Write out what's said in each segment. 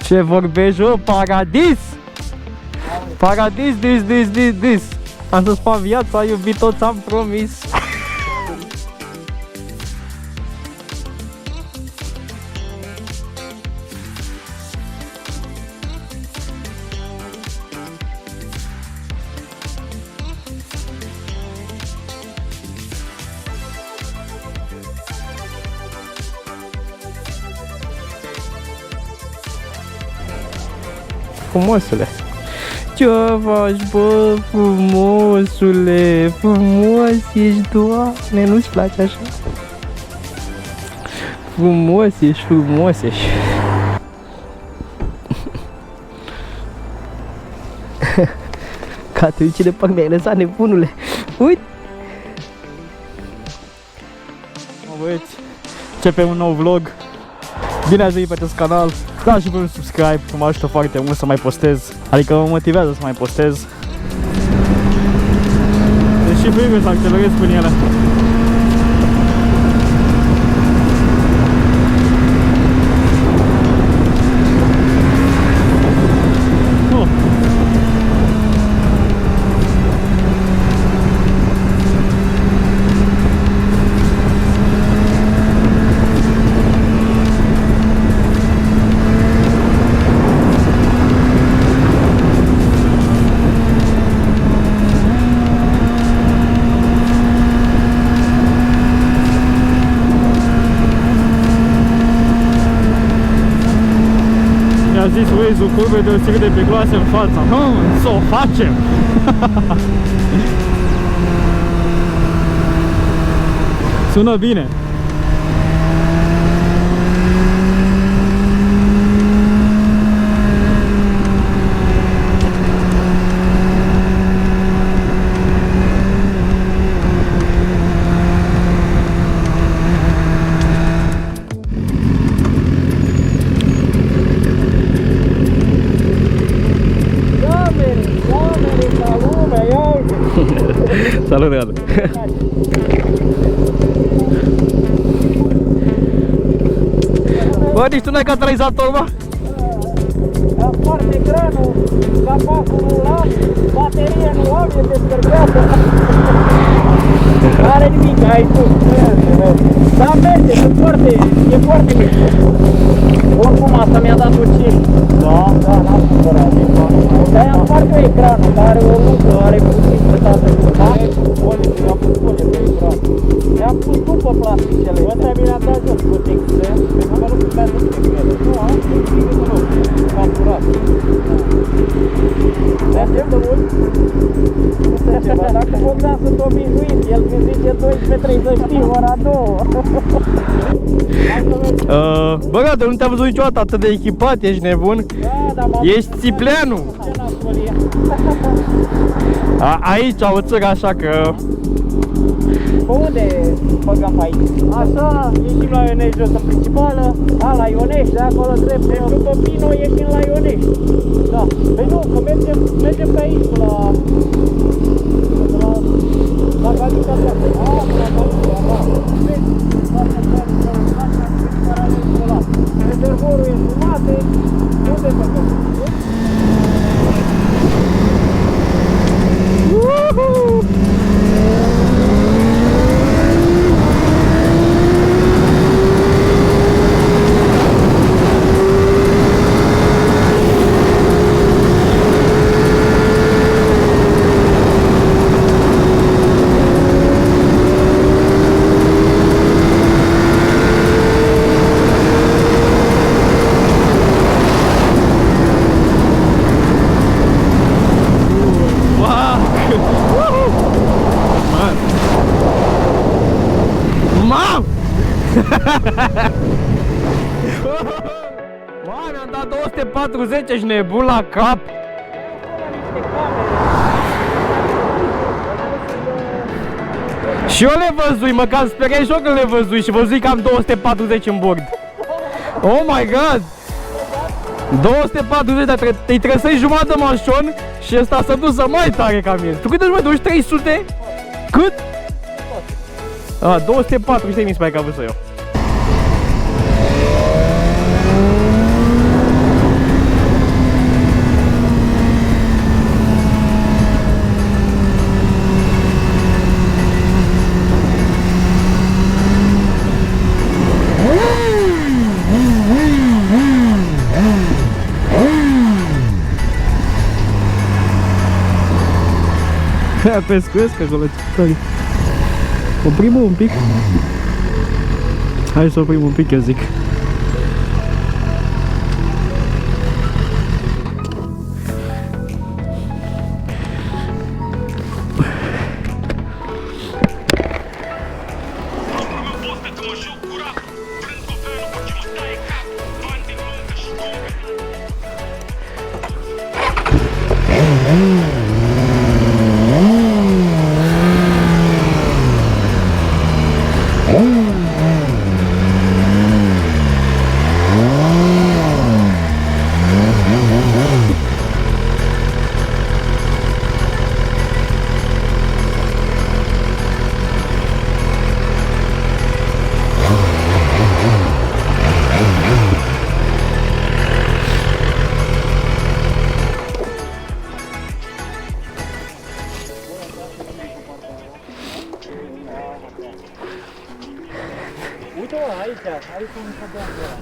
Ce vorbești, bă? Paradis! Paradis, dis. Am să spun viața, iubito, ți-am promis. Frumosule. Ce faci, bă, frumosule? Frumos ești, Doamne, nu-ți place așa? Frumos ești. Catricile, pac, mi-ai lăsat, nebunule. Uite! Mă băieți, începem un nou vlog. Bine ați venit pe acest canal. Dați și pe un subscribe, că mă ajută foarte mult să mai postez. Adică mă motivează să mai postez. Deși trebuie să accelerez prin ele. A zis Waze-ul curbe deosebit de periculoase în fața. Să o facem! Sună bine! Salut, Radu! Bă, nici tu n-ai catalizator, bă? Foarte granul, capacul nu l-am, baterie nu am, e descărcată. N-are nimic, ai tu. Dar merge, e foarte mic. Oricum asta mi-a dat un 5. Da, n-am cumpărat. De-aia împart pe ecranul, dar are o lucă, are puțin pe tată. I-am pus folie pe ecran. I-am pus după plasticele. Ăsta mi-a dat jos cu texte, pentru că nu putează să se crede. Nu am, nu capturat. Mergem de mult? Nu știu ceva, dacă Bogdan sunt obișnuit, el când zice 12:30, ora 2. Bă, Radu, nu te-am văzut niciodată atât de echipat, ești nebun? Da, dar ești țipleanu! Aici, o țără așa că... Pe unde băgăm pe aici? Așa, ieșim la Ionești jos în principală, la Ionești, de acolo drept, deci după Pino ieșim la Ionești. Da, păi nu, că mergem pe aici, la Galica de acolo. La Galica, da. Rezervorul e jumate, unde băgăm? Bă, mi-am dat 240, ești nebun la cap. Și eu le văzui, mă cam speriai și eu că le văzui și văzui că am 240 în bord. Oh my god! 240, dar îi trebuie să-i jumătate mașon și ăsta s-a dus mai tare ca mine. Tu cât ești, mai duci 300? Cât? 240, mi se pare că am văzut eu. Pescuiesc acolo, ce tare. Oprim un pic. Hai să oprim un pic, eu zic. Uite-mă, aici un șabean de ăla.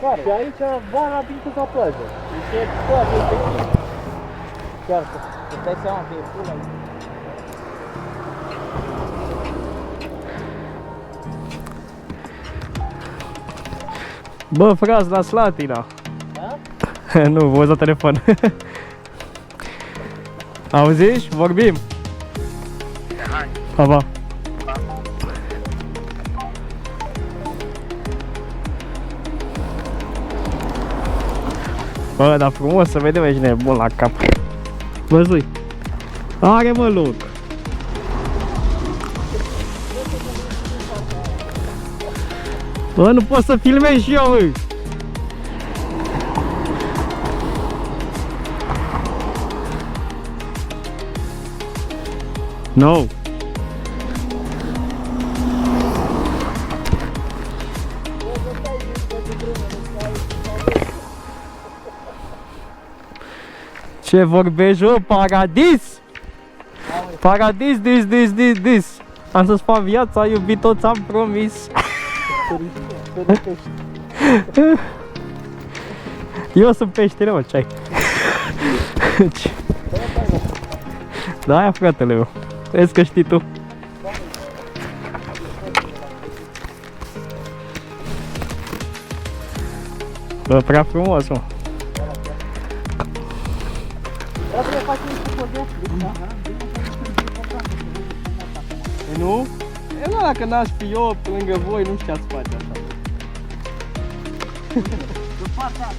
Care? Și aici vara vin cu la plajă. Deci e foarte efectiv. Chiar că îți dai seama că e full aici. Bă, frați, la Slatina. Da? Nu, vă la telefon. Auziși? Vorbim. Hai. Pa, pa. Bă, dar frumos să vedem aici nebun la cap. Văzui. Are mă loc. Bă, nu pot să filmez și eu, bă. No. Ce vorbești, bă? Paradis! Paradis, dis. Am să-ți fac viața, iubito, ți-am promis. Eu sunt peștele, mă, ce ai? Da, aia, fratele meu. Vezi că știi tu. Bă, prea frumos, mă. Nu? E nu, dacă n-aș fi eu lângă voi, nu știați face așa. După asta,